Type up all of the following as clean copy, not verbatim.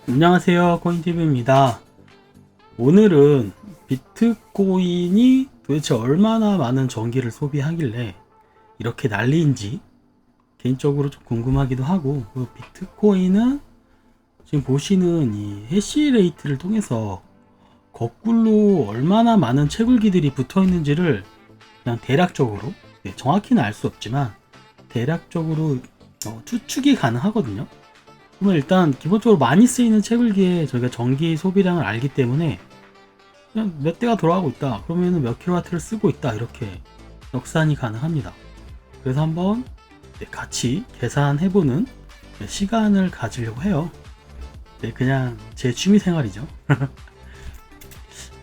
안녕하세요, 코인TV입니다. 오늘은 비트코인이 도대체 얼마나 많은 전기를 소비하길래 이렇게 난리인지 개인적으로 좀 궁금하기도 하고, 그 비트코인은 지금 보시는 이 해시레이트를 통해서 거꾸로 얼마나 많은 채굴기들이 붙어 있는지를 그냥 대략적으로, 정확히는 알 수 없지만 대략적으로 추측이 가능하거든요. 그러면 일단 기본적으로 많이 쓰이는 채굴기에 저희가 전기 소비량을 알기 때문에 그냥 몇 대가 돌아가고 있다, 그러면 몇 킬로와트를 쓰고 있다, 이렇게 역산이 가능합니다. 그래서 한번 같이 계산해보는 시간을 가지려고 해요. 그냥 제 취미 생활이죠.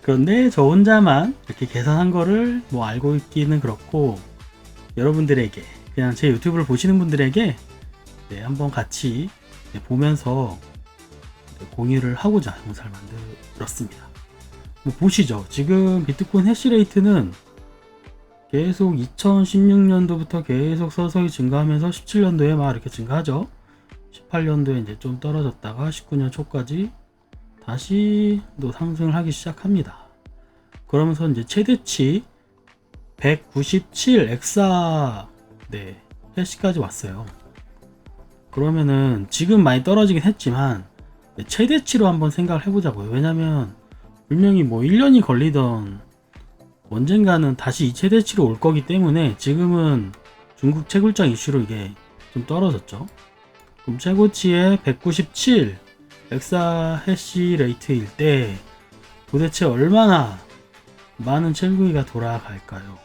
그런데 저 혼자만 이렇게 계산한 거를 뭐 알고 있기는 그렇고, 여러분들에게, 그냥 제 유튜브를 보시는 분들에게 한번 같이 보면서 공유를 하고자 영상을 만들었습니다. 뭐 보시죠. 지금 비트코인 해시레이트는 계속 2016년도부터 계속 서서히 증가하면서 17년도에 막 이렇게 증가하죠. 18년도에 이제 좀 떨어졌다가 19년 초까지 다시 또 상승을 하기 시작합니다. 그러면서 이제 최대치 197 엑사 해시까지 왔어요. 그러면은 지금 많이 떨어지긴 했지만 최대치로 한번 생각을 해보자고요. 왜냐면 분명히 뭐 1년이 걸리던 언젠가는 다시 이 최대치로 올 거기 때문에, 지금은 중국 채굴장 이슈로 이게 좀 떨어졌죠. 그럼 최고치의 197 엑사 해시 레이트일 때 도대체 얼마나 많은 채굴기가 돌아갈까요?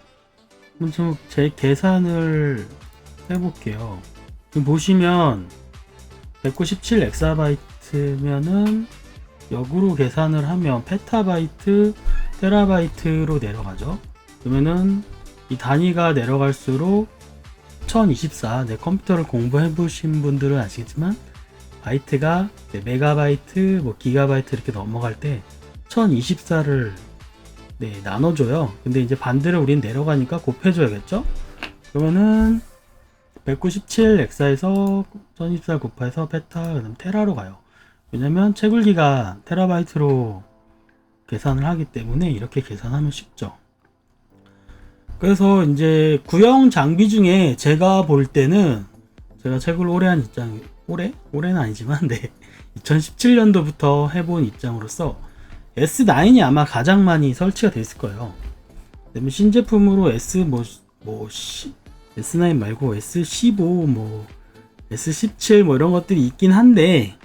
그럼 좀 제 계산을 해볼게요. 지금 보시면 197 엑사바이트면은 역으로 계산을 하면 페타바이트, 테라바이트로 내려가죠. 그러면은 이 단위가 내려갈수록 1024, 내 컴퓨터를 공부해 보신 분들은 아시겠지만 바이트가 메가바이트, 뭐 기가바이트 이렇게 넘어갈 때 1024를 나눠줘요. 근데 이제 반대로 우린 내려가니까 곱해줘야겠죠? 그러면은 197 엑사에서 1024 곱해서 페타, 그다음 테라로 가요. 왜냐면 채굴기가 테라바이트로 계산을 하기 때문에 이렇게 계산하면 쉽죠. 그래서 이제 구형 장비 중에 제가 볼 때는, 제가 채굴 오래 한 입장, 올해는 아니지만 2017년도부터 해본 입장으로서 S9이 아마 가장 많이 설치가 돼 있을 거예요. 그다음에 신제품으로 S9 말고 S15, S17 이런 것들이 있긴 한데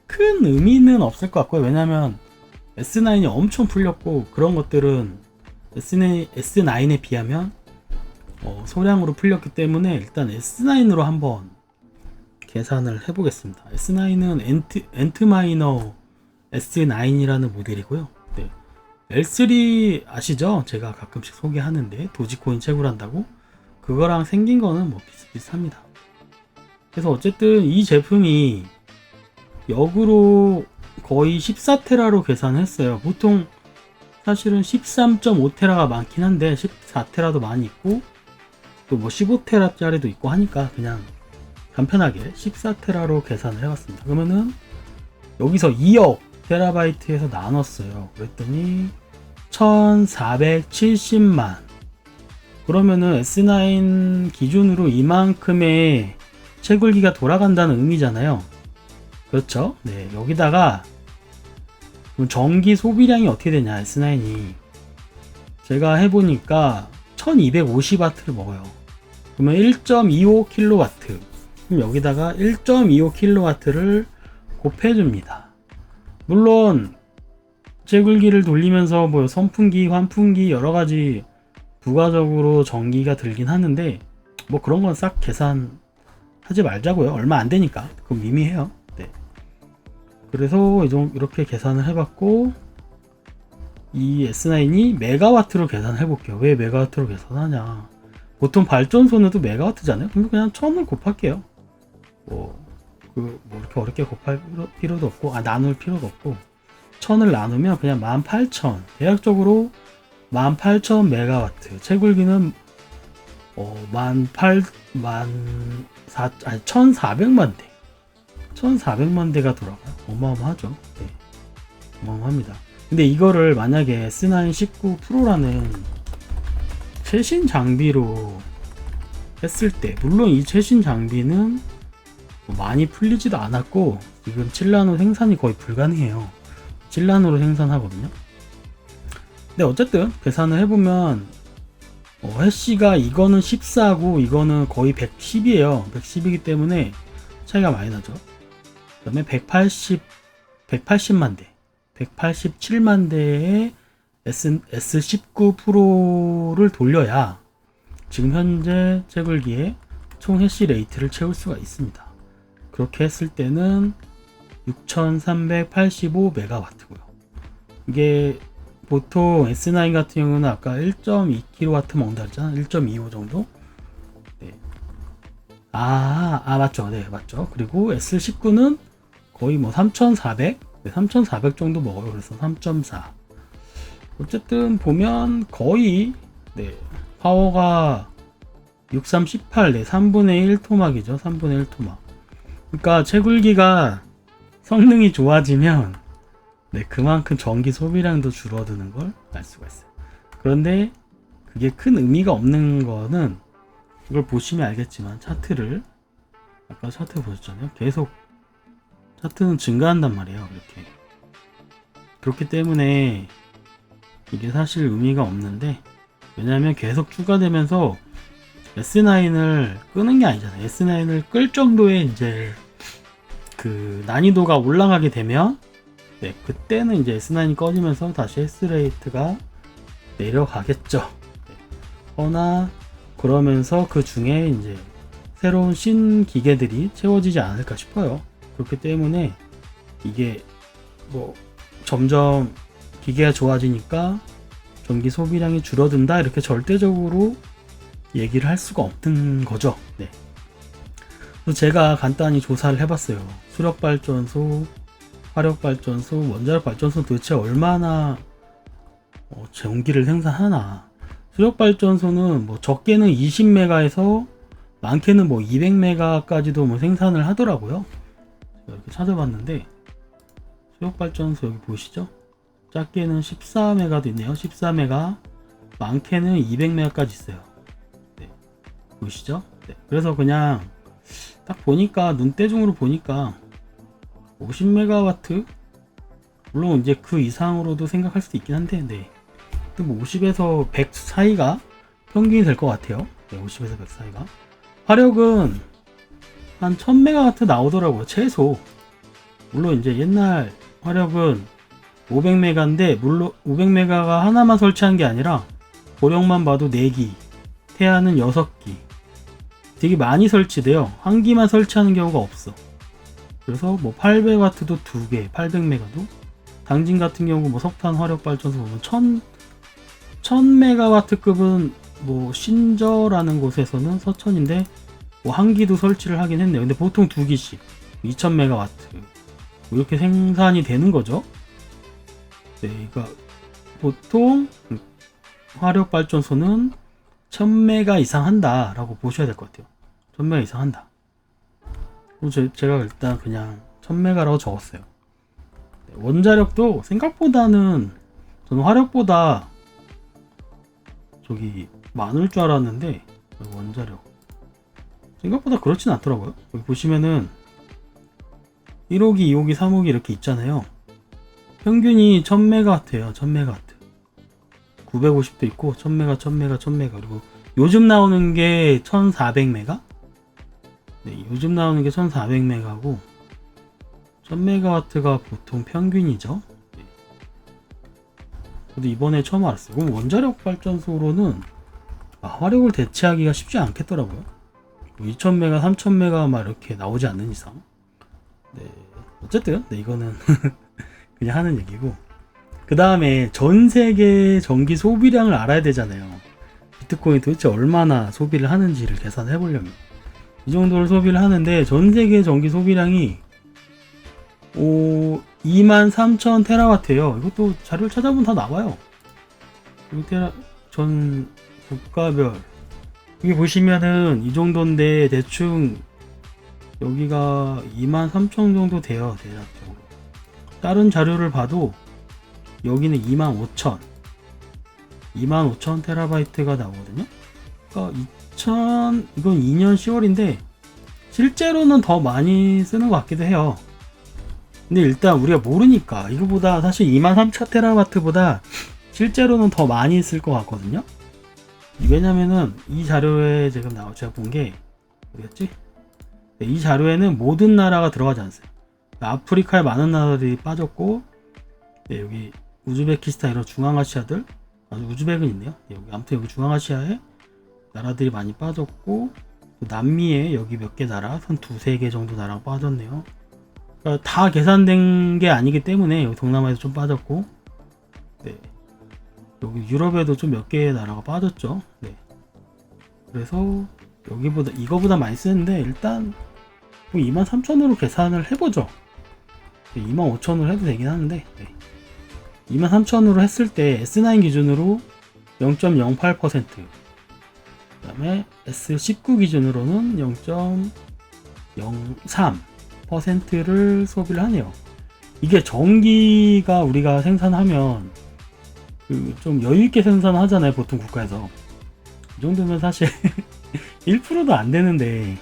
큰 의미는 없을 것 같고요. 왜냐면 S9이 엄청 풀렸고, 그런 것들은 S9에 비하면 소량으로 풀렸기 때문에 일단 S9으로 한번 계산을 해보겠습니다. S9은 엔트마이너 S9이라는 모델이고요. L3 아시죠? 제가 가끔씩 소개하는데 도지코인 채굴한다고, 그거랑 생긴 거는 뭐 비슷비슷합니다. 그래서 어쨌든 이 제품이 역으로 거의 14테라로 계산했어요. 보통 사실은 13.5테라가 많긴 한데 14테라도 많이 있고 또 뭐 15테라짜리도 있고 하니까 그냥 간편하게 14테라로 계산을 해봤습니다. 그러면은 여기서 2억 테라바이트에서 나눴어요. 그랬더니 1470만. 그러면은 S9 기준으로 이만큼의 채굴기가 돌아간다는 의미잖아요. 그렇죠? 여기다가 전기 소비량이 어떻게 되냐, S9이. 제가 해보니까 1250W를 먹어요. 그러면 1.25kW. 그럼 여기다가 1.25kW를 곱해줍니다. 물론 채굴기를 돌리면서 뭐 선풍기, 환풍기 여러가지 부가적으로 전기가 들긴 하는데 뭐 그런 건 싹 계산하지 말자고요. 얼마 안 되니까. 그건 미미해요. 그래서 이렇게 계산을 해봤고, 이 S9이 메가와트로 계산을 해볼게요. 왜 메가와트로 계산하냐. 보통 발전소는 메가와트잖아요. 그럼 그냥 1000을 곱할게요. 이렇게 어렵게 곱할 필요도 없고, 나눌 필요도 없고, 1000을 나누면 그냥 18000. 대략적으로 18000 메가와트. 채굴기는 1400만 대. 1400만 대가 돌아가요. 어마어마하죠. 네. 어마어마합니다. 근데 이거를 만약에 S9 19 프로라는 최신 장비로 했을 때, 물론 이 최신 장비는 많이 풀리지도 않았고 지금 7나노 생산이 거의 불가능해요. 7나노로 생산하거든요. 근데 어쨌든 계산을 해보면 해시가 이거는 14고 이거는 거의 110이에요. 110이기 때문에 차이가 많이 나죠. 그 다음에 180만 대, 187만 대의 S19 프로를 돌려야 지금 현재 채굴기에 총 해시 레이트를 채울 수가 있습니다. 그렇게 했을 때는 6385메가와트고요. 이게 보통 S9 같은 경우는 아까 1.2kW 먹는다 했잖아. 1.25 정도. 네. 맞죠. 네, 맞죠. 그리고 S19는 거의 뭐 3400, 네, 3400 정도 먹어요. 그래서 3.4. 어쨌든 보면 거의 네, 파워가 6318, 네, 3분의 1 토막이죠. 3분의 1 토막. 그러니까 채굴기가 성능이 좋아지면 네, 그만큼 전기 소비량도 줄어드는 걸 알 수가 있어요. 그런데 그게 큰 의미가 없는 거는 이걸 보시면 알겠지만 차트를 아까 차트 보셨잖아요. 계속 차트는 증가한단 말이에요. 이렇게. 그렇기 때문에 이게 사실 의미가 없는데, 왜냐하면 계속 추가되면서 S9을 끄는 게 아니잖아요. S9을 끌 정도의 이제 그 난이도가 올라가게 되면 네, 그때는 이제 S9이 꺼지면서 다시 S레이트가 내려가겠죠. 네. 허나 그러면서 그 중에 이제 새로운 신기계들이 채워지지 않을까 싶어요. 그렇기 때문에 이게 뭐 점점 기계가 좋아지니까 전기 소비량이 줄어든다 이렇게 절대적으로 얘기를 할 수가 없는 거죠. 네. 그래서 제가 간단히 조사를 해봤어요. 수력발전소, 화력발전소, 원자력발전소 도대체 얼마나 전기를 생산하나. 수력발전소는 뭐 적게는 20메가에서 많게는 뭐 200메가까지도 뭐 생산을 하더라고요. 제가 이렇게 찾아봤는데 수력발전소 여기 보이시죠? 작게는 14메가도 있네요. 14메가, 많게는 200메가까지 있어요. 네. 보이시죠? 네. 그래서 그냥 딱 보니까 눈대중으로 보니까 50메가와트, 물론 이제 그 이상으로도 생각할 수도 있긴 한데, 네. 뭐 50에서 100 사이가 평균이 될 것 같아요. 네, 50에서 100 사이가. 화력은 한 1000메가와트 나오더라고요. 최소. 물론 이제 옛날 화력은 500메가인데, 물론 500메가가 하나만 설치한 게 아니라 고력만 봐도 4기, 태양은 6기. 되게 많이 설치돼요. 한 기만 설치하는 경우가 없어. 그래서 뭐 800와트도 2개, 800메가도. 당진 같은 경우 뭐 석탄 화력 발전소 보면 1000메가와트급은 뭐 신저라는 곳에서는 서천인데 뭐 한 기도 설치를 하긴 했네요. 근데 보통 2기씩 2000메가와트 뭐 이렇게 생산이 되는 거죠. 네, 그러니까 보통 화력 발전소는 1000메가 이상 한다 라고 보셔야 될 것 같아요. 1000메가 이상 한다. 제가 일단 그냥 1000메가라고 적었어요. 네, 원자력도 생각보다는 저는 화력보다 저기 많을 줄 알았는데 원자력 생각보다 그렇진 않더라고요. 여기 보시면은 1호기, 2호기, 3호기 이렇게 있잖아요. 평균이 1000메가와트예요. 1000메가와트. 950도 있고 1000메가, 1000메가, 1000메가. 그리고 요즘 나오는 게 1400메가? 네, 요즘 나오는 게 1400메가고 1000메가와트가 보통 평균이죠. 네. 저도 이번에 처음 알았어요. 그럼 원자력 발전소로는 화력을 대체하기가 쉽지 않겠더라고요. 2000메가, 3000메가 막 이렇게 나오지 않는 이상. 네. 어쨌든 네, 이거는 그냥 하는 얘기고, 그 다음에 전 세계 전기 소비량을 알아야 되잖아요. 비트코인 도대체 얼마나 소비를 하는지를 계산해 보려면 이 정도를 소비를 하는데, 전 세계 전기 소비량이 23,000 테라와트예요. 이것도 자료를 찾아보면 다 나와요. 전 국가별 여기 보시면은 이 정도인데 대충 여기가 23,000 정도 돼요, 대략적으로. 다른 자료를 봐도 여기는 25,000 테라바이트가 나오거든요. 그러니까 이건 2년 10월인데 실제로는 더 많이 쓰는 것 같기도 해요. 근데 일단 우리가 모르니까 이거보다 사실 23,000 테라바이트보다 실제로는 더 많이 쓸 것 같거든요. 왜냐면은 이 자료에 지금 제가 본 게 어디였지? 네, 이 자료에는 모든 나라가 들어가지 않았어요. 아프리카에 많은 나라들이 빠졌고, 네, 여기 우즈베키스탄 이런 중앙아시아들, 우즈벡은 있네요. 네, 아무튼 여기 중앙아시아에 나라들이 많이 빠졌고, 남미에 여기 몇 개 나라, 한 두세 개 정도 나라가 빠졌네요. 그러니까 다 계산된 게 아니기 때문에 여기 동남아에도 좀 빠졌고, 네, 여기 유럽에도 좀 몇 개의 나라가 빠졌죠. 네. 그래서 이거보다 많이 쓰는데 일단 뭐 23,000으로 계산을 해보죠. 25,000으로 해도 되긴 하는데, 네. 23,000으로 했을 때 S9 기준으로 0.08%, 그 다음에 S19 기준으로는 0.03%를 소비를 하네요. 이게 전기가 우리가 생산하면 좀 여유있게 생산하잖아요, 보통 국가에서. 이 정도면 사실 1%도 안 되는데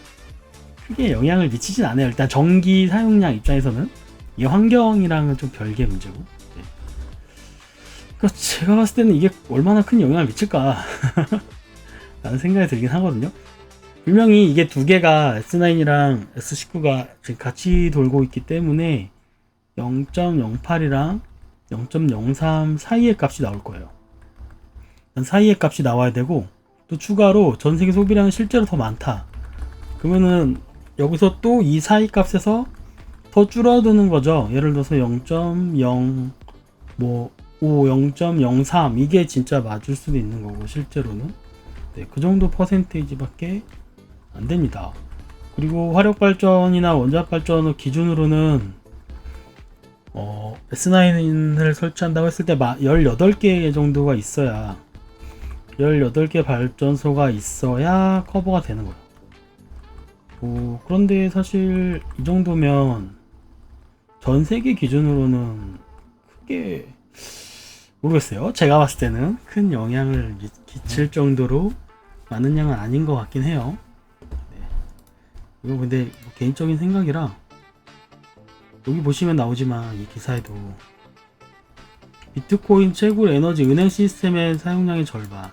크게 영향을 미치진 않아요. 일단 전기 사용량 입장에서는 이게 환경이랑은 좀 별개 문제고. 네. 그러니까 제가 봤을 때는 이게 얼마나 큰 영향을 미칠까 라는 생각이 들긴 하거든요. 분명히 이게 두 개가 S9이랑 S19가 지금 같이 돌고 있기 때문에 0.08이랑 0.03 사이의 값이 나올 거예요. 사이의 값이 나와야 되고, 또 추가로 전세계 소비량은 실제로 더 많다. 그러면은 여기서 또 이 사이 값에서 더 줄어드는 거죠. 예를 들어서 0.0 뭐 5, 0.03 이게 진짜 맞을 수도 있는 거고 실제로는 네, 그 정도 퍼센테이지밖에 안 됩니다. 그리고 화력 발전이나 원자력 발전을 기준으로는 S9을 설치한다고 했을 때 18개 정도가 있어야 18개 발전소가 있어야 커버가 되는 거예요. 그런데 사실 이 정도면 전 세계 기준으로는 크게 모르겠어요. 제가 봤을 때는 큰 영향을 끼칠 정도로 많은 양은 아닌 것 같긴 해요. 네. 이거 근데 뭐 개인적인 생각이라 여기 보시면 나오지만 이 기사에도 비트코인 채굴 에너지 은행 시스템의 사용량의 절반,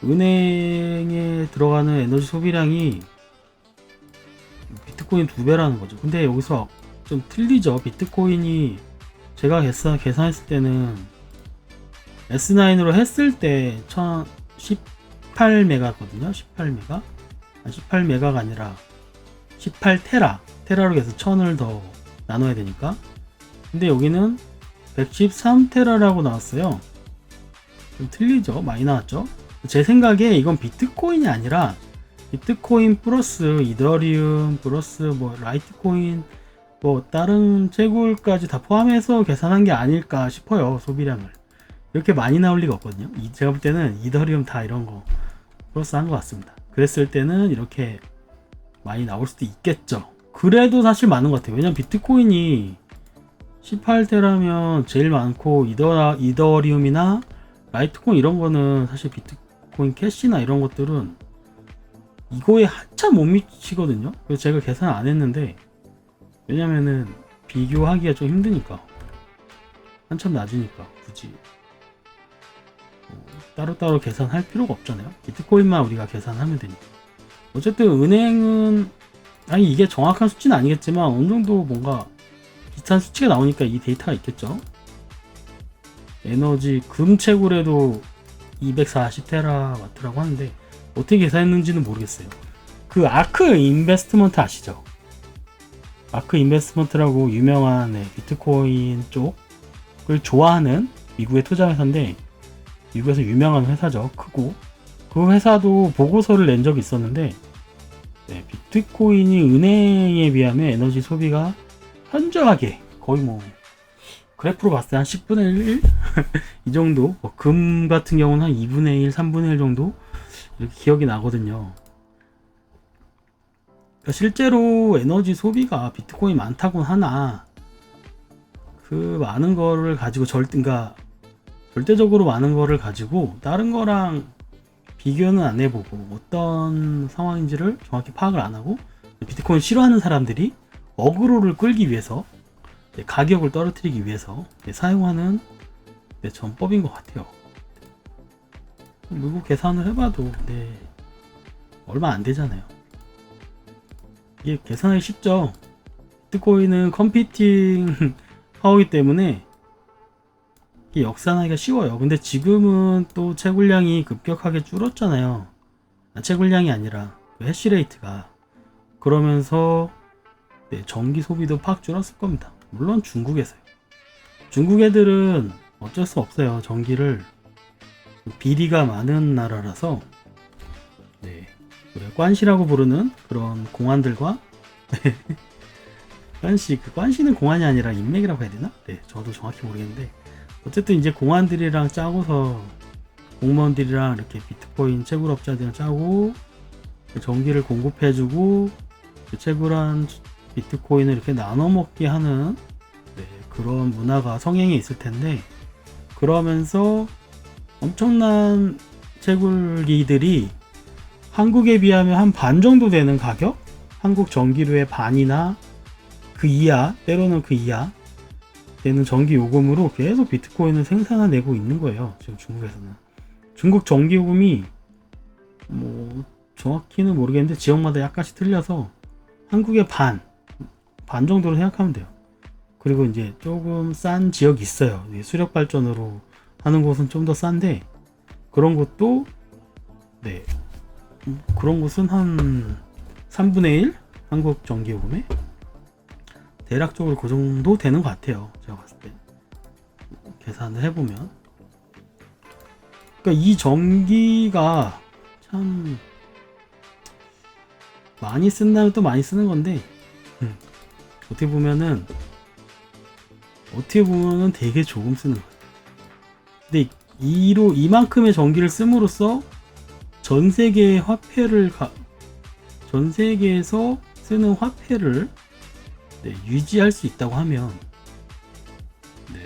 은행에 들어가는 에너지 소비량이 비트코인 2배라는 거죠. 근데 여기서 좀 틀리죠. 비트코인이 제가 계산했을 때는 S9으로 했을 때 18메가거든요. 18메가? 18메가가 아니라 18테라로 해서 1000을 더 나눠야 되니까. 근데 여기는 113테라라고 나왔어요. 좀 틀리죠? 많이 나왔죠? 제 생각에 이건 비트코인이 아니라 비트코인 플러스 이더리움 플러스 뭐 라이트코인 뭐 다른 채굴까지 다 포함해서 계산한 게 아닐까 싶어요. 소비량을 이렇게 많이 나올 리가 없거든요. 제가 볼 때는 이더리움 다 이런 거 플러스 한 것 같습니다. 그랬을 때는 이렇게 많이 나올 수도 있겠죠. 그래도 사실 많은 것 같아요. 왜냐면 비트코인이 18테라면 제일 많고 이더리움이나 라이트코인 이런 거는 사실 비트코인 캐시나 이런 것들은 이거에 한참 못 미치거든요. 그래서 제가 계산 안 했는데 왜냐면은 비교하기가 좀 힘드니까 한참 낮으니까 굳이 따로따로 계산할 필요가 없잖아요. 비트코인만 우리가 계산하면 되니까. 어쨌든 은행은 이게 정확한 수치는 아니겠지만 어느 정도 뭔가 비슷한 수치가 나오니까 이 데이터가 있겠죠. 에너지 금 채굴에도 240테라와트라고 하는데 어떻게 계산했는지는 모르겠어요. 그 아크 인베스트먼트 아시죠? 아크 인베스트먼트라고 유명한 비트코인 쪽을 좋아하는 미국의 투자 회사인데 미국에서 유명한 회사죠. 크고 그 회사도 보고서를 낸 적이 있었는데 비트코인이 은행에 비하면 에너지 소비가 현저하게 거의 뭐 그래프로 봤을 때 한 10분의 1? 이 정도 금 같은 경우는 한 2분의 1, 3분의 1 정도 이렇게 기억이 나거든요. 그러니까 실제로 에너지 소비가 비트코인 많다곤 하나 그 많은 거를 가지고 그러니까 절대적으로 많은 거를 가지고 다른 거랑 비교는 안 해보고 어떤 상황인지를 정확히 파악을 안 하고 비트코인 싫어하는 사람들이 어그로를 끌기 위해서 가격을 떨어뜨리기 위해서 사용하는 전법인 것 같아요. 그리고 계산을 해봐도 얼마 안 되잖아요. 이게 계산하기 쉽죠. 비트코인은 컴퓨팅 파워이기 때문에 이게 역산하기가 쉬워요. 근데 지금은 또 채굴량이 급격하게 줄었잖아요. 채굴량이 아니라 그 해시레이트가. 그러면서 전기 소비도 팍 줄었을 겁니다. 물론 중국에서요. 중국 애들은 어쩔 수 없어요. 전기를 비리가 많은 나라라서 우리가 관시라고 부르는 그런 공안들과 관시는 공안이 아니라 인맥이라고 해야 되나? 저도 정확히 모르겠는데 어쨌든 이제 공안들이랑 짜고서 공무원들이랑 이렇게 비트코인 채굴업자들이랑 짜고 전기를 공급해주고 그 채굴한 비트코인을 이렇게 나눠 먹게 하는 그런 문화가 성행에 있을 텐데 그러면서 엄청난 채굴기들이 한국에 비하면 한 반 정도 되는 가격? 한국 전기료의 반이나 그 이하, 때로는 그 이하 되는 전기 요금으로 계속 비트코인을 생산해내고 있는 거예요. 지금 중국에서는. 중국 전기 요금이 뭐 정확히는 모르겠는데 지역마다 약간씩 틀려서 한국의 반 정도로 생각하면 돼요. 그리고 이제 조금 싼 지역이 있어요. 수력 발전으로 하는 곳은 좀 더 싼데 그런 것도 그런 곳은 한 3분의 1 한국 전기요금에 대략적으로 그 정도 되는 것 같아요. 제가 봤을 때 계산을 해보면 그러니까 이 전기가 참 많이 쓴다면 또 많이 쓰는 건데 어떻게 보면은 되게 조금 쓰는 거예요. 근데 이만큼의 전기를 씀으로써 전 세계에서 쓰는 화폐를 유지할 수 있다고 하면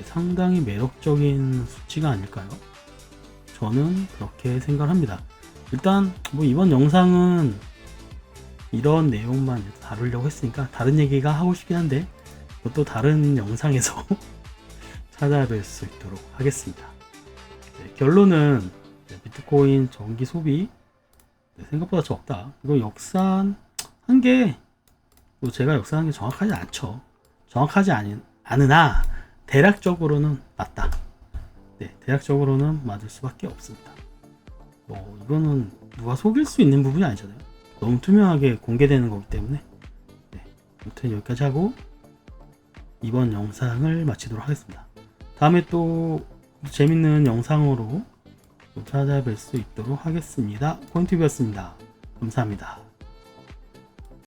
상당히 매력적인 수치가 아닐까요? 저는 그렇게 생각합니다. 일단 뭐 이번 영상은 이런 내용만 다루려고 했으니까 다른 얘기가 하고 싶긴 한데 또 다른 영상에서 찾아뵐 수 있도록 하겠습니다. 결론은 비트코인 전기 소비 생각보다 적다. 이거 역산한 게 제가 역산한 게 정확하지 않죠. 정확하지 않으나 대략적으로는 맞다. 대략적으로는 맞을 수밖에 없습니다. 이거는 누가 속일 수 있는 부분이 아니잖아요. 너무 투명하게 공개되는 거기 때문에 아무튼 여기까지 하고 이번 영상을 마치도록 하겠습니다. 다음에 또 재밌는 영상으로 또 찾아뵐 수 있도록 하겠습니다. 콘티브였습니다. 감사합니다.